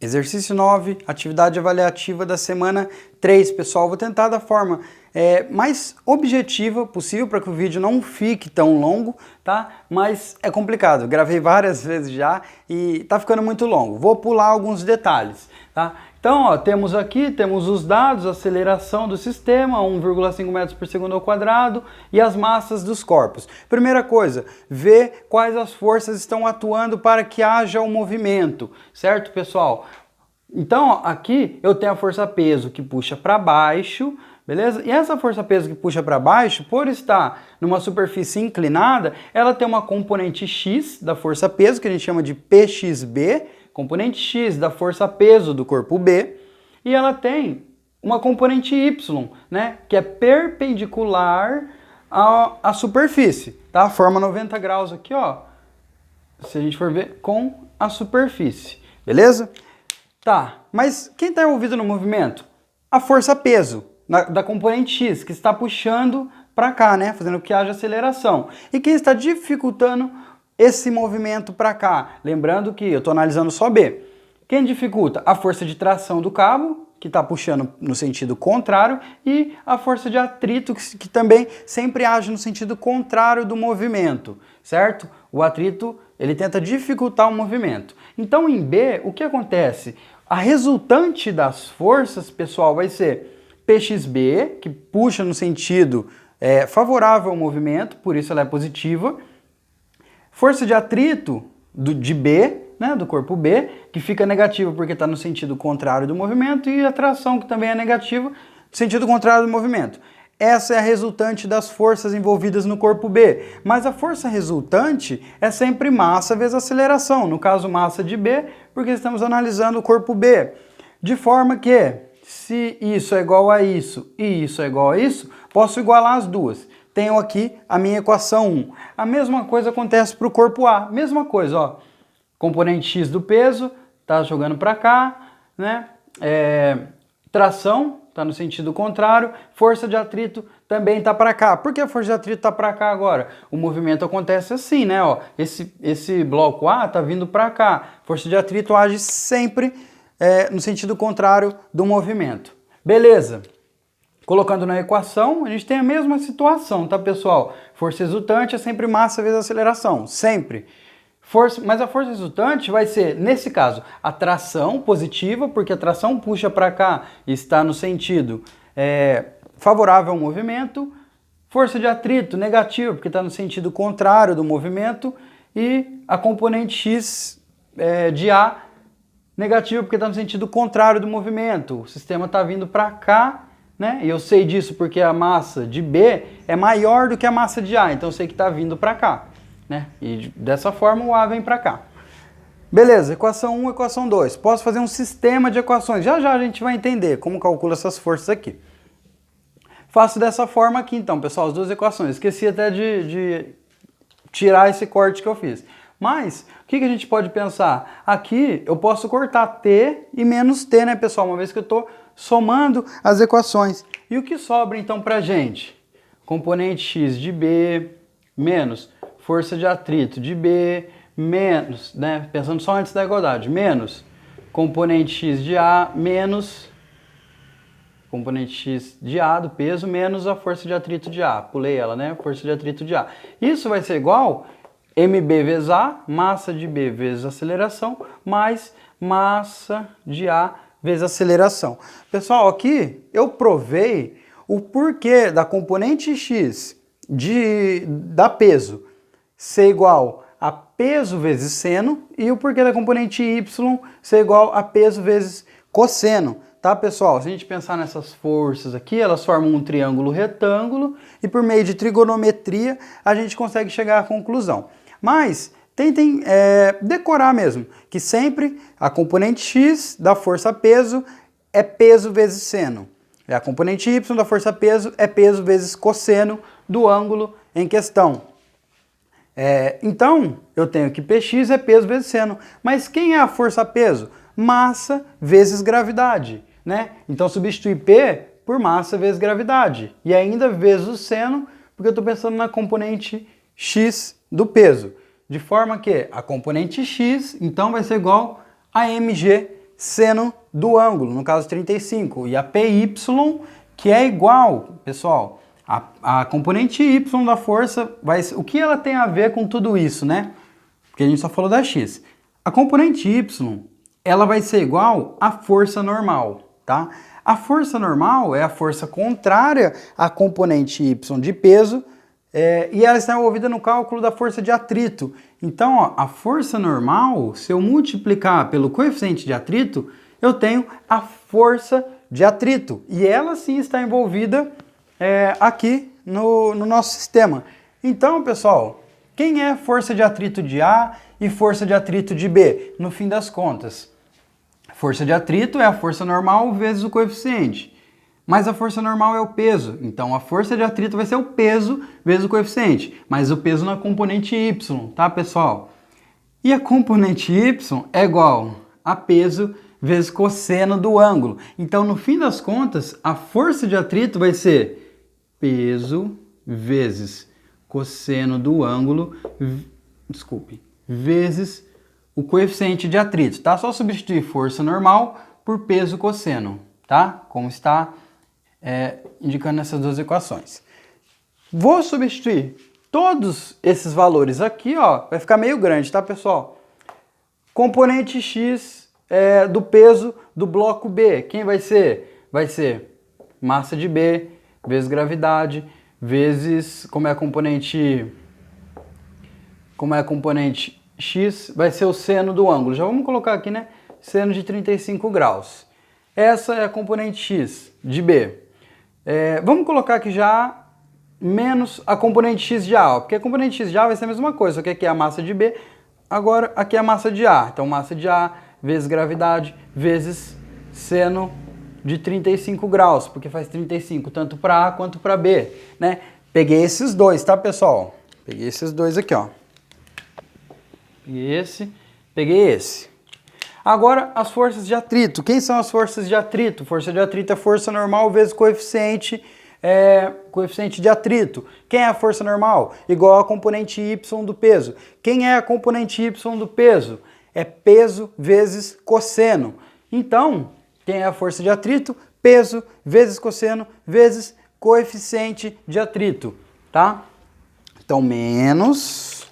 Exercício 9, atividade avaliativa da semana 3, pessoal. Vou tentar da forma mais objetiva possível para que o vídeo não fique tão longo, tá? Mas é complicado, gravei várias vezes já e tá ficando muito longo. Vou pular alguns detalhes, tá? Então, ó, temos os dados, a aceleração do sistema, 1,5 metros por segundo ao quadrado, e as massas dos corpos. Primeira coisa, ver quais as forças estão atuando para que haja um movimento, certo, pessoal? Então, ó, aqui eu tenho a força-peso que puxa para baixo, beleza? E essa força-peso que puxa para baixo, por estar numa superfície inclinada, ela tem uma componente X da força-peso, que a gente chama de PXB, componente X da força-peso do corpo B, e ela tem uma componente Y, né, que é perpendicular à superfície, tá? Forma 90 graus aqui, ó, se a gente for ver, com a superfície, beleza? Tá, mas quem está envolvido no movimento? A força-peso da componente X, que está puxando para cá, né, fazendo que haja aceleração. E quem está dificultando esse movimento para cá? Lembrando que eu estou analisando só B. Quem dificulta? A força de tração do cabo, que está puxando no sentido contrário, e a força de atrito, que também sempre age no sentido contrário do movimento, certo? O atrito, ele tenta dificultar o movimento. Então, em B, o que acontece? A resultante das forças, pessoal, vai ser PXB, que puxa no sentido favorável ao movimento, por isso ela é positiva. Força de atrito de B, né, do corpo B, que fica negativa porque está no sentido contrário do movimento, e a tração, que também é negativa, no sentido contrário do movimento. Essa é a resultante das forças envolvidas no corpo B. Mas a força resultante é sempre massa vezes aceleração. No caso, massa de B, porque estamos analisando o corpo B. De forma que, se isso é igual a isso e isso é igual a isso, posso igualar as duas. Tenho aqui a minha equação 1. A mesma coisa acontece para o corpo A. Mesma coisa, ó. Componente X do peso está jogando para cá, né? Tração está no sentido contrário. Força de atrito também está para cá. Por que a força de atrito está para cá agora? O movimento acontece assim, né? Ó, esse bloco A está vindo para cá. Força de atrito age sempre no sentido contrário do movimento. Beleza. Colocando na equação, a gente tem a mesma situação, tá, pessoal? Força resultante é sempre massa vezes aceleração, sempre. Mas a força resultante vai ser, nesse caso, a tração positiva, porque a tração puxa para cá e está no sentido favorável ao movimento. Força de atrito negativa, porque está no sentido contrário do movimento. E a componente X de A negativa, porque está no sentido contrário do movimento. O sistema está vindo para cá, né? E eu sei disso porque a massa de B é maior do que a massa de A, então eu sei que está vindo para cá, né? E dessa forma o A vem para cá. Beleza, equação 1, equação 2. Posso fazer um sistema de equações. Já já a gente vai entender como calcula essas forças aqui. Faço dessa forma aqui então, pessoal, as duas equações. Esqueci até de tirar esse corte que eu fiz. Mas, o que a gente pode pensar? Aqui eu posso cortar T e menos T, né, pessoal? Uma vez que eu estou somando as equações. E o que sobra então pra gente? Componente X de B menos força de atrito de B menos, né, pensando só antes da igualdade, menos componente X de A menos componente X de A do peso menos a força de atrito de A. Pulei ela, né? Força de atrito de A. Isso vai ser igual mB vezes A, massa de B vezes aceleração, mais massa de A vezes aceleração. Pessoal, aqui eu provei o porquê da componente X da peso ser igual a peso vezes seno e o porquê da componente Y ser igual a peso vezes cosseno. Tá, pessoal? Se a gente pensar nessas forças aqui, elas formam um triângulo retângulo e por meio de trigonometria a gente consegue chegar à conclusão. Mas tentem decorar mesmo, que sempre a componente X da força-peso é peso vezes seno. E a componente Y da força-peso é peso vezes cosseno do ângulo em questão. Então, eu tenho que Px é peso vezes seno. Mas quem é a força-peso? Massa vezes gravidade, né? Então, substitui P por massa vezes gravidade. E ainda vezes o seno, porque eu estou pensando na componente X do peso. De forma que a componente X, então, vai ser igual a mg seno do ângulo, no caso 35, e a PY, que é igual, pessoal, a componente Y da força, o que ela tem a ver com tudo isso, né? Porque a gente só falou da X. A componente Y, ela vai ser igual à força normal, tá? A força normal é a força contrária à componente Y de peso, e ela está envolvida no cálculo da força de atrito. Então, ó, a força normal, se eu multiplicar pelo coeficiente de atrito, eu tenho a força de atrito. E ela sim está envolvida aqui no nosso sistema. Então, pessoal, quem é força de atrito de A e força de atrito de B? No fim das contas, força de atrito é a força normal vezes o coeficiente. Mas a força normal é o peso, então a força de atrito vai ser o peso vezes o coeficiente, mas o peso na componente Y, tá, pessoal? E a componente Y é igual a peso vezes cosseno do ângulo. Então, no fim das contas, a força de atrito vai ser peso vezes cosseno do ângulo, vezes o coeficiente de atrito, tá? Só substituir força normal por peso cosseno, tá? Como está indicando nessas duas equações. Vou substituir todos esses valores aqui, ó, vai ficar meio grande, tá, pessoal? Componente X do peso do bloco B, quem vai ser? Vai ser massa de B vezes gravidade, vezes, como é a componente X, vai ser o seno do ângulo. Já vamos colocar aqui, né? Seno de 35 graus. Essa é a componente X de B. Vamos colocar aqui já menos a componente X de A, ó, porque a componente X de A vai ser a mesma coisa, só que aqui é a massa de B, agora aqui é a massa de A. Então, massa de A vezes gravidade vezes seno de 35 graus, porque faz 35 tanto para A quanto para B, né? Peguei esses dois, tá, pessoal? Peguei esses dois aqui, ó. Peguei esse. Agora, as forças de atrito. Quem são as forças de atrito? Força de atrito é força normal vezes coeficiente de atrito. Quem é a força normal? Igual a componente Y do peso. Quem é a componente Y do peso? É peso vezes cosseno. Então, quem é a força de atrito? Peso vezes cosseno vezes coeficiente de atrito, tá? Então, menos,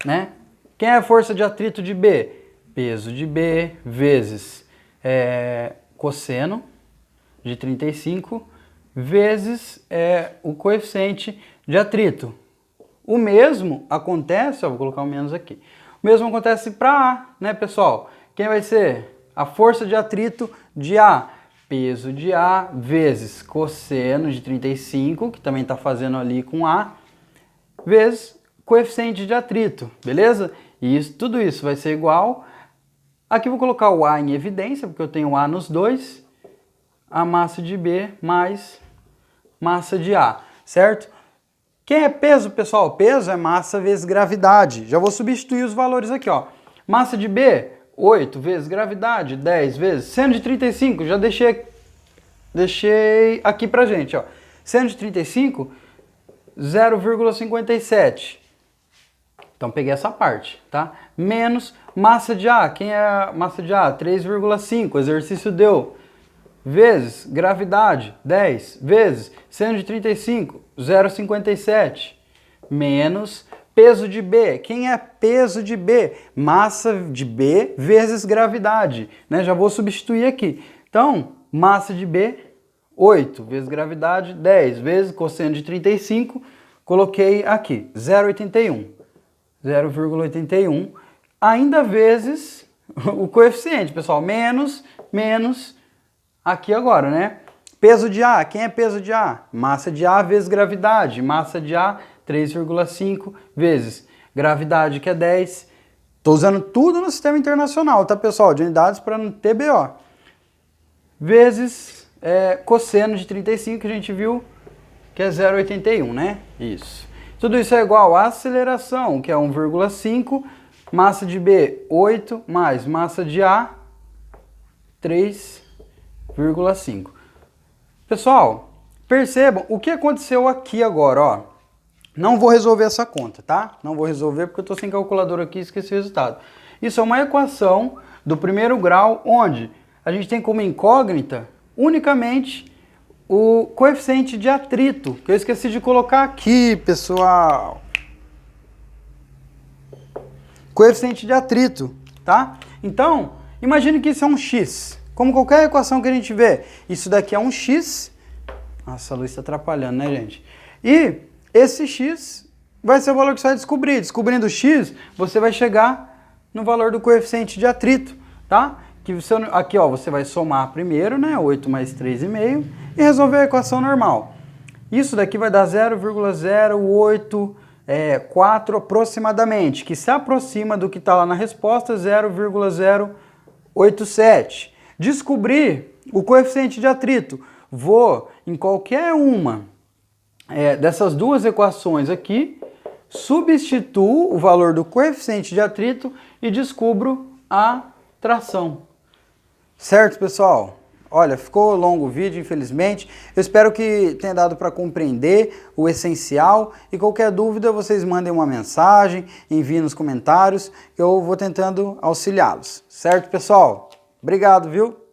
né? Quem é a força de atrito de B? Peso de B vezes cosseno de 35 vezes o coeficiente de atrito. O mesmo acontece, ó, vou colocar um menos aqui. O mesmo acontece para A, né, pessoal? Quem vai ser a força de atrito de A? Peso de A vezes cosseno de 35, que também está fazendo ali com A, vezes coeficiente de atrito, beleza? E tudo isso vai ser igual. Aqui eu vou colocar o A em evidência, porque eu tenho A nos dois. A massa de B mais massa de A, certo? Quem é peso, pessoal? Peso é massa vezes gravidade. Já vou substituir os valores aqui, ó. Massa de B, 8 vezes gravidade, 10 vezes. Seno de 35, já deixei aqui pra gente, ó. Seno de 35, 0,57. Então, peguei essa parte, tá? Menos massa de A. Quem é a massa de A? 3,5. O exercício deu. Vezes gravidade, 10. Vezes seno de 35, 0,57. Menos peso de B. Quem é peso de B? Massa de B vezes gravidade, né? Já vou substituir aqui. Então, massa de B, 8. Vezes gravidade, 10. Vezes cosseno de 35, coloquei aqui, 0,81. 0,81, ainda vezes o coeficiente, pessoal, menos, aqui agora, né? Peso de A, quem é peso de A? Massa de A vezes gravidade, massa de A, 3,5 vezes gravidade, que é 10. Estou usando tudo no sistema internacional, tá, pessoal? De unidades para não ter BO. Vezes cosseno de 35, que a gente viu que é 0,81, né? Isso. Tudo isso é igual a aceleração, que é 1,5, massa de B, 8, mais massa de A, 3,5. Pessoal, percebam o que aconteceu aqui agora, ó. Não vou resolver essa conta, tá? Não vou resolver porque eu estou sem calculadora aqui e esqueci o resultado. Isso é uma equação do primeiro grau, onde a gente tem como incógnita unicamente o coeficiente de atrito, que eu esqueci de colocar aqui, pessoal. Coeficiente de atrito, tá? Então, imagine que isso é um x. Como qualquer equação que a gente vê, isso daqui é um x. Nossa, a luz está atrapalhando, né, gente? E esse x vai ser o valor que você vai descobrir. Descobrindo o x, você vai chegar no valor do coeficiente de atrito, tá? Que você, aqui, ó, você vai somar primeiro, né? 8 mais 3,5 e resolver a equação normal. Isso daqui vai dar 0,084 aproximadamente, que se aproxima do que está lá na resposta, 0,087. Descobrir o coeficiente de atrito. Vou em qualquer uma dessas duas equações aqui, substituo o valor do coeficiente de atrito e descubro a tração. Certo, pessoal? Olha, ficou longo o vídeo, infelizmente. Eu espero que tenha dado para compreender o essencial. E qualquer dúvida, vocês mandem uma mensagem, enviem nos comentários. Eu vou tentando auxiliá-los. Certo, pessoal? Obrigado, viu?